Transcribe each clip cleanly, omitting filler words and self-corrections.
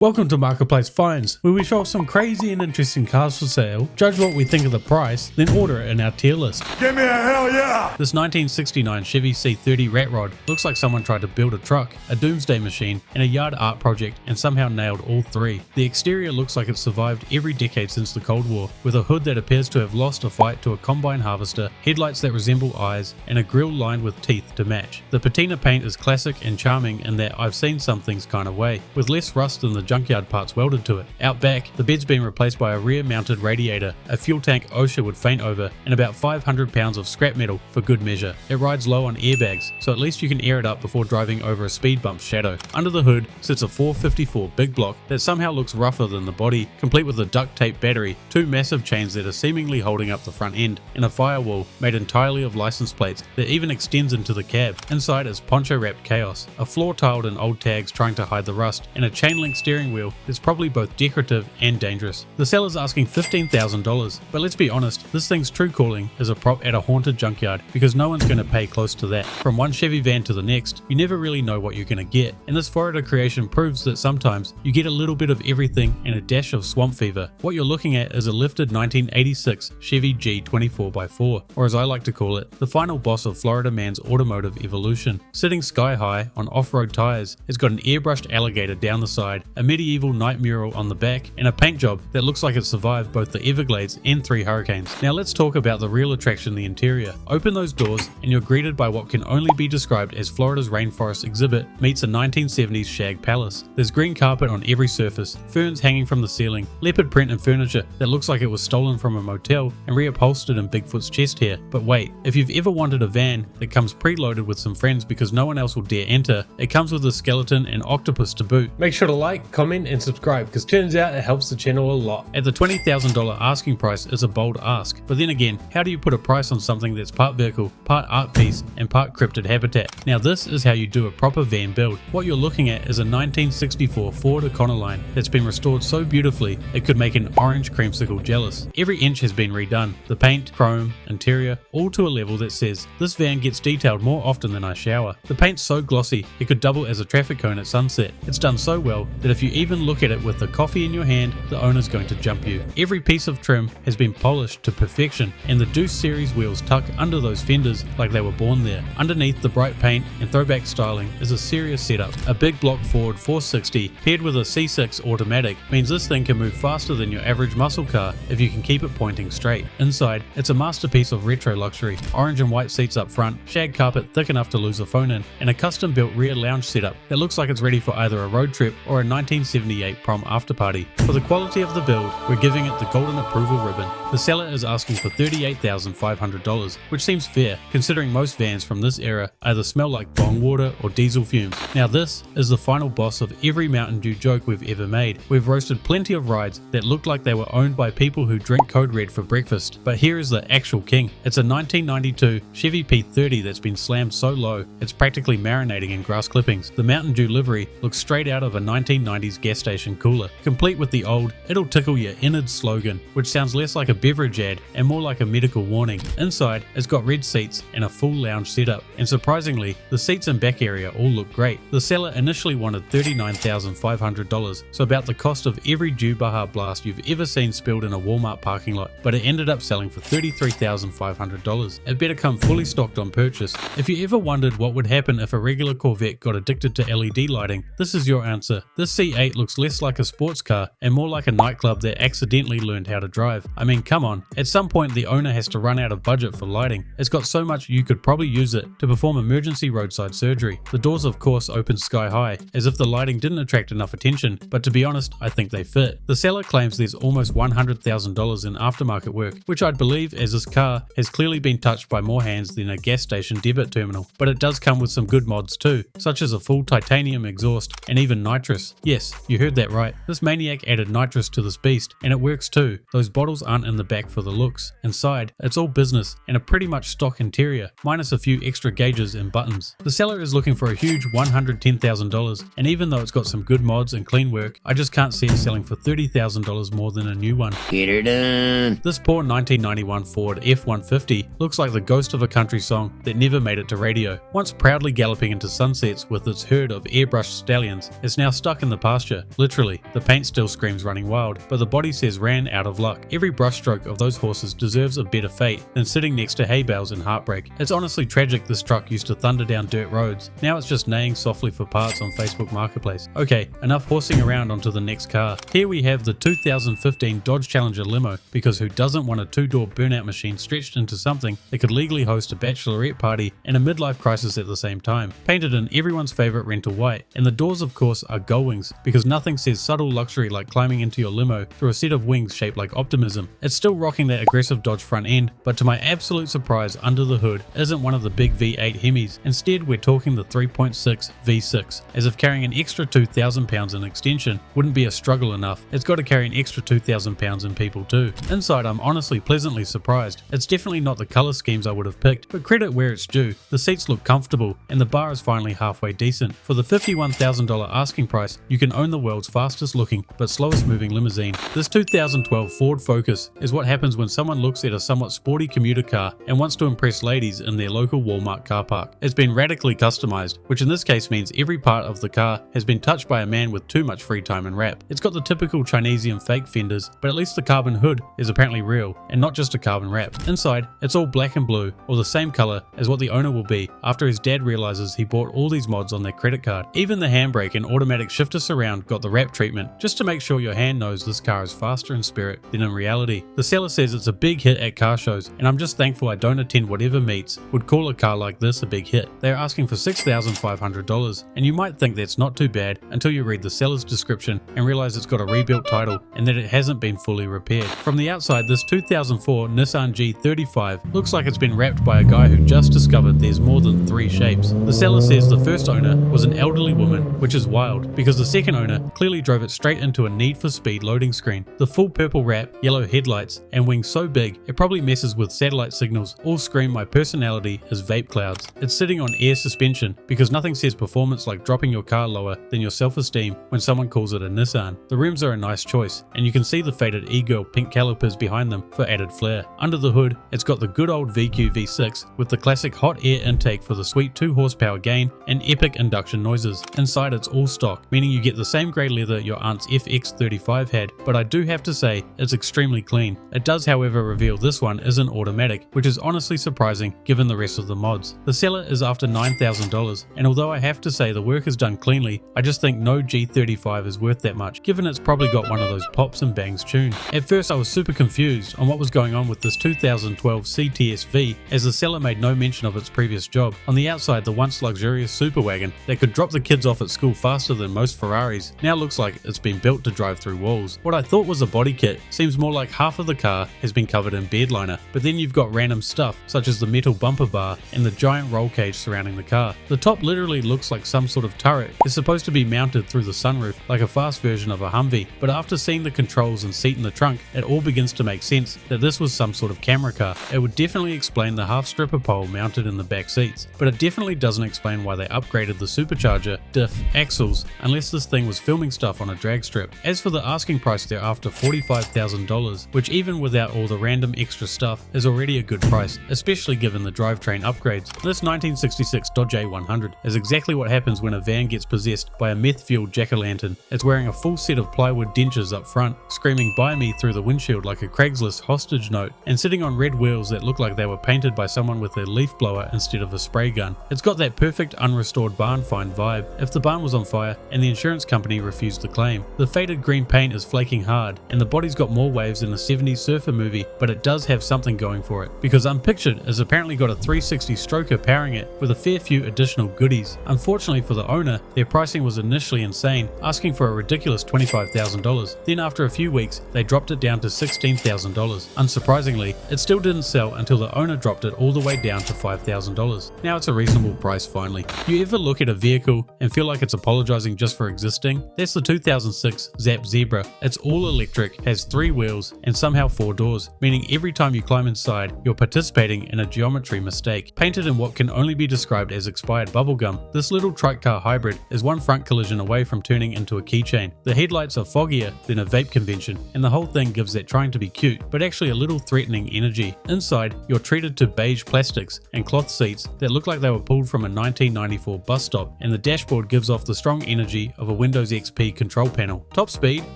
Welcome to Marketplace Finds, where we show off some crazy and interesting cars for sale, judge what we think of the price, then order it in our tier list. Give me a hell yeah! This 1969 Chevy C30 rat rod looks like someone tried to build a truck, a doomsday machine, and a yard art project and somehow nailed all three. The exterior looks like it's survived every decade since the Cold War, with a hood that appears to have lost a fight to a combine harvester, headlights that resemble eyes, and a grille lined with teeth to match. The patina paint is classic and charming in that I've seen some things kind of way, with less rust than the junkyard parts welded to it. Out back, the bed's been replaced by a rear mounted radiator, a fuel tank OSHA would faint over, and about 500 pounds of scrap metal for good measure. It rides low on airbags, so at least you can air it up before driving over a speed bump's shadow. Under the hood sits a 454 big block that somehow looks rougher than the body, complete with a duct tape battery, two massive chains that are seemingly holding up the front end, and a firewall made entirely of license plates that even extends into the cab. Inside is poncho wrapped chaos, a floor tiled in old tags trying to hide the rust, and a chain link steering wheel that's probably both decorative and dangerous. The seller's asking $15,000, but let's be honest, this thing's true calling is a prop at a haunted junkyard because no one's going to pay close to that. From one Chevy van to the next, you never really know what you're going to get, and this Florida creation proves that sometimes you get a little bit of everything and a dash of swamp fever. What you're looking at is a lifted 1986 Chevy G24x4, or as I like to call it, the final boss of Florida man's automotive evolution. Sitting sky high on off-road tires, it's got an airbrushed alligator down the side, a medieval night mural on the back, and a paint job that looks like it survived both the Everglades and 3 hurricanes. Now let's talk about the real attraction, the interior. Open those doors and you're greeted by what can only be described as Florida's rainforest exhibit meets a 1970s shag palace. There's green carpet on every surface, ferns hanging from the ceiling, leopard print and furniture that looks like it was stolen from a motel and reupholstered in Bigfoot's chest hair. But wait, if you've ever wanted a van that comes preloaded with some friends because no one else will dare enter, it comes with a skeleton and octopus to boot. Make sure to like, comment and subscribe because turns out it helps the channel a lot. At the $20,000 asking price is a bold ask, but then again, how do you put a price on something that's part vehicle, part art piece and part cryptid habitat? Now this is how you do a proper van build. What you're looking at is a 1964 Ford Econoline that's been restored so beautifully it could make an orange creamsicle jealous. Every inch has been redone, the paint, chrome, interior, all to a level that says this van gets detailed more often than I shower. The paint's so glossy it could double as a traffic cone at sunset. It's done so well that if you even look at it with the coffee in your hand, the owner's going to jump you. Every piece of trim has been polished to perfection, and the Deuce series wheels tuck under those fenders like they were born there. Underneath the bright paint and throwback styling is a serious setup. A big block Ford 460 paired with a C6 automatic means this thing can move faster than your average muscle car if you can keep it pointing straight. Inside, it's a masterpiece of retro luxury. Orange and white seats up front, shag carpet thick enough to lose a phone in, and a custom built rear lounge setup that looks like it's ready for either a road trip or a 1978 prom after party. For the quality of the build, we're giving it the golden approval ribbon. The seller is asking for $38,500, which seems fair considering most vans from this era either smell like bong water or diesel fumes. Now this is the final boss of every Mountain Dew joke we've ever made. We've roasted plenty of rides that looked like they were owned by people who drink Code Red for breakfast, but here is the actual king. It's a 1992 Chevy P30 that's been slammed so low it's practically marinating in grass clippings. The Mountain Dew livery looks straight out of a 1990s gas station cooler, complete with the old "it'll tickle your innards" slogan, which sounds less like a beverage ad and more like a medical warning. Inside, it's got red seats and a full lounge setup, and surprisingly, the seats and back area all look great. The seller initially wanted $39,500, so about the cost of every Dew Baja Blast you've ever seen spilled in a Walmart parking lot, but it ended up selling for $33,500. It better come fully stocked on purchase. If you ever wondered what would happen if a regular Corvette got addicted to LED lighting, this is your answer. This C8 looks less like a sports car and more like a nightclub that accidentally learned how to drive. I mean, come on, at some point the owner has to run out of budget for lighting. It's got so much you could probably use it to perform emergency roadside surgery. The doors of course open sky high, as if the lighting didn't attract enough attention, but to be honest, I think they fit. The seller claims there's almost $100,000 in aftermarket work, which I'd believe as this car has clearly been touched by more hands than a gas station debit terminal. But it does come with some good mods too, such as a full titanium exhaust and even nitrous. Yes, you heard that right. This maniac added nitrous to this beast, and it works too. Those bottles aren't in the back for the looks. Inside, it's all business and a pretty much stock interior, minus a few extra gauges and buttons. The seller is looking for a huge $110,000, and even though it's got some good mods and clean work, I just can't see it selling for $30,000 more than a new one. Get her done. This poor 1991 Ford F-150 looks like the ghost of a country song that never made it to radio. Once proudly galloping into sunsets with its herd of airbrushed stallions, it's now stuck in the parking pasture. Literally, the paint still screams running wild, but the body says ran out of luck. Every brushstroke of those horses deserves a better fate than sitting next to hay bales in heartbreak. It's honestly tragic this truck used to thunder down dirt roads. Now it's just neighing softly for parts on Facebook Marketplace. Okay, enough horsing around onto the next car. Here we have the 2015 Dodge Challenger limo, because who doesn't want a two-door burnout machine stretched into something that could legally host a bachelorette party and a midlife crisis at the same time? Painted in everyone's favorite rental white, and the doors of course are gull wings, because nothing says subtle luxury like climbing into your limo through a set of wings shaped like optimism. It's still rocking that aggressive Dodge front end, but to my absolute surprise, under the hood isn't one of the big V8 Hemis. Instead, we're talking the 3.6 V6, as if carrying an extra 2,000 pounds in extension wouldn't be a struggle enough. It's got to carry an extra 2,000 pounds in people too. Inside, I'm honestly pleasantly surprised. It's definitely not the color schemes I would have picked, but credit where it's due. The seats look comfortable, and the bar is finally halfway decent. For the $51,000 asking price, you can own the world's fastest looking but slowest moving limousine. This 2012 Ford Focus is what happens when someone looks at a somewhat sporty commuter car and wants to impress ladies in their local Walmart car park. It's been radically customized, which in this case means every part of the car has been touched by a man with too much free time and wrap. It's got the typical Chinesian fake fenders, but at least the carbon hood is apparently real and not just a carbon wrap. Inside, it's all black and blue, or the same color as what the owner will be after his dad realizes he bought all these mods on their credit card. Even the handbrake and automatic shifter surround got the wrap treatment, just to make sure your hand knows this car is faster in spirit than in reality. The seller says it's a big hit at car shows, and I'm just thankful I don't attend whatever meets would call a car like this a big hit. They are asking for $6,500, and you might think that's not too bad until you read the seller's description and realize it's got a rebuilt title and that it hasn't been fully repaired. From the outside, this 2004 Nissan G35 looks like it's been wrapped by a guy who just discovered there's more than 3 shapes. The seller says the first owner was an elderly woman, which is wild because the second owner clearly drove it straight into a Need for Speed loading screen. The full purple wrap, yellow headlights, and wings so big it probably messes with satellite signals all scream my personality is vape clouds. It's sitting on air suspension because nothing says performance like dropping your car lower than your self-esteem when someone calls it a Nissan. The rims are a nice choice, and you can see the faded e-girl pink calipers behind them for added flair. Under the hood, it's got the good old VQ V6 with the classic hot air intake for the sweet 2 horsepower gain and epic induction noises. Inside, it's all stock, meaning you get the same grey leather your aunt's FX35 had, but I do have to say it's extremely clean. It does however reveal this one isn't automatic, which is honestly surprising given the rest of the mods. The seller is after $9,000, and although I have to say the work is done cleanly, I just think no G35 is worth that much, given it's probably got one of those pops and bangs tune. At first I was super confused on what was going on with this 2012 CTS-V, as the seller made no mention of its previous job. On the outside, the once luxurious super wagon that could drop the kids off at school faster than most Ferraris now looks like it's been built to drive through walls. What I thought was a body kit seems more like half of the car has been covered in bed liner, but then you've got random stuff such as the metal bumper bar and the giant roll cage surrounding the car. The top literally looks like some sort of turret. It's supposed to be mounted through the sunroof like a fast version of a Humvee, but after seeing the controls and seat in the trunk, it all begins to make sense that this was some sort of camera car. It would definitely explain the half stripper pole mounted in the back seats, but it definitely doesn't explain why they upgraded the supercharger, diff, axles, unless this thing was filming stuff on a drag strip. As for the asking price, they're after $45,000, which even without all the random extra stuff is already a good price, especially given the drivetrain upgrades. This 1966 Dodge A100 is exactly what happens when a van gets possessed by a meth-fueled jack-o'-lantern. It's wearing a full set of plywood dentures up front, screaming "buy me" through the windshield like a Craigslist hostage note, and sitting on red wheels that look like they were painted by someone with a leaf blower instead of a spray gun. It's got that perfect unrestored barn find vibe if the barn was on fire and the insurance company refused the claim. The faded green paint is flaking hard, and the body's got more waves than a 70s surfer movie, but it does have something going for it, because Unpictured has apparently got a 360 stroker powering it with a fair few additional goodies. Unfortunately for the owner, their pricing was initially insane, asking for a ridiculous $25,000. Then after a few weeks, they dropped it down to $16,000. Unsurprisingly, it still didn't sell until the owner dropped it all the way down to $5,000. Now it's a reasonable price finally. You ever look at a vehicle and feel like it's apologizing just for existing? That's the 2006 Zap Xebra. It's all electric, has 3 wheels, and somehow 4 doors, meaning every time you climb inside, you're participating in a geometry mistake. Painted in what can only be described as expired bubblegum, this little trike car hybrid is one front collision away from turning into a keychain. The headlights are foggier than a vape convention, and the whole thing gives that trying to be cute, but actually a little threatening energy. Inside, you're treated to beige plastics and cloth seats that look like they were pulled from a 1994 bus stop, and the dashboard gives off the strong energy of a Windows XP control panel. Top speed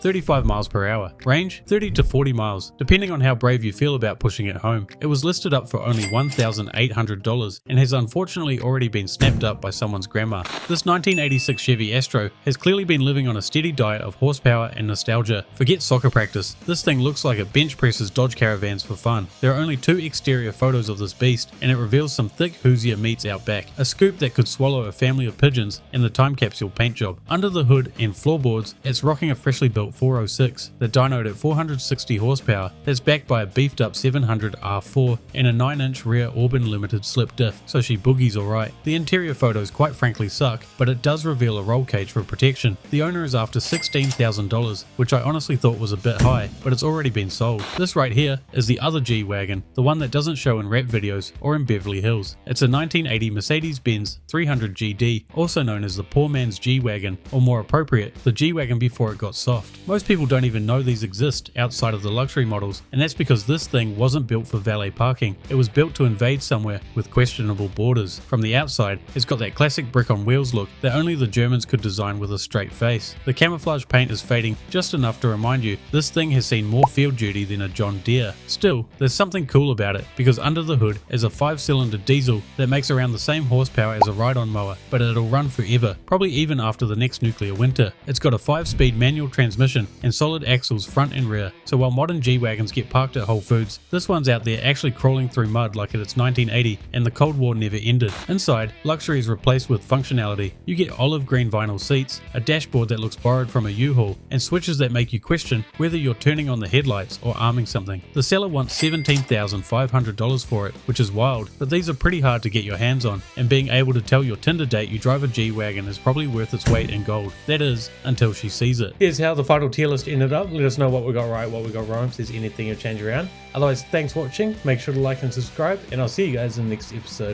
35 miles per hour. Range 30 to 40 miles, depending on how brave you feel about pushing it home. It was listed up for only $1,800 and has unfortunately already been snapped up by someone's grandma. This 1986 Chevy Astro has clearly been living on a steady diet of horsepower and nostalgia. Forget soccer practice. This thing looks like it bench presses Dodge Caravans for fun. There are only 2 exterior photos of this beast, and it reveals some thick Hoosier meats out back, a scoop that could swallow a family of pigeons, and the time capsule paint job. Under the hood and floorboards, it's rocking a freshly built 406, the dynoed at 460 horsepower, that's backed by a beefed up 700 R4 and a 9-inch rear Auburn limited slip diff, so she boogies alright. The interior photos quite frankly suck, but it does reveal a roll cage for protection. The owner is after $16,000, which I honestly thought was a bit high, but it's already been sold. This right here is the other G-Wagon, the one that doesn't show in rap videos or in Beverly Hills. It's a 1980 Mercedes-Benz 300 GD, also known as the poor man's G-Wagon, or more appropriate, the G-Wagon before it got soft. Most people don't even know these exist outside of the luxury models, and that's because this thing wasn't built for valet parking. It was built to invade somewhere with questionable borders. From the outside, it's got that classic brick on wheels look that only the Germans could design with a straight face. The camouflage paint is fading just enough to remind you this thing has seen more field duty than a John Deere. Still, there's something cool about it, because under the hood is a 5-cylinder diesel that makes around the same horsepower as a ride-on mower, but it'll run forever, probably even after the next nuclear winter. It's got a 5-speed manual transmission and solid axles front and rear, so while modern G-Wagons get parked at Whole Foods, this one's out there actually crawling through mud like it's 1980 and the Cold War never ended. Inside, luxury is replaced with functionality. You get olive green vinyl seats, a dashboard that looks borrowed from a U-Haul, and switches that make you question whether you're turning on the headlights or arming something. The seller wants $17,500 for it, which is wild, but these are pretty hard to get your hands on, and being able to tell your Tinder date you drive a G-Wagon is probably worth its weight in gold. That is, until she sees it. Here's how the final tier list ended up. Let us know what we got right, what we got wrong, if there's anything you'll change around. Otherwise, thanks for watching. Make sure to like and subscribe, and I'll see you guys in the next episode.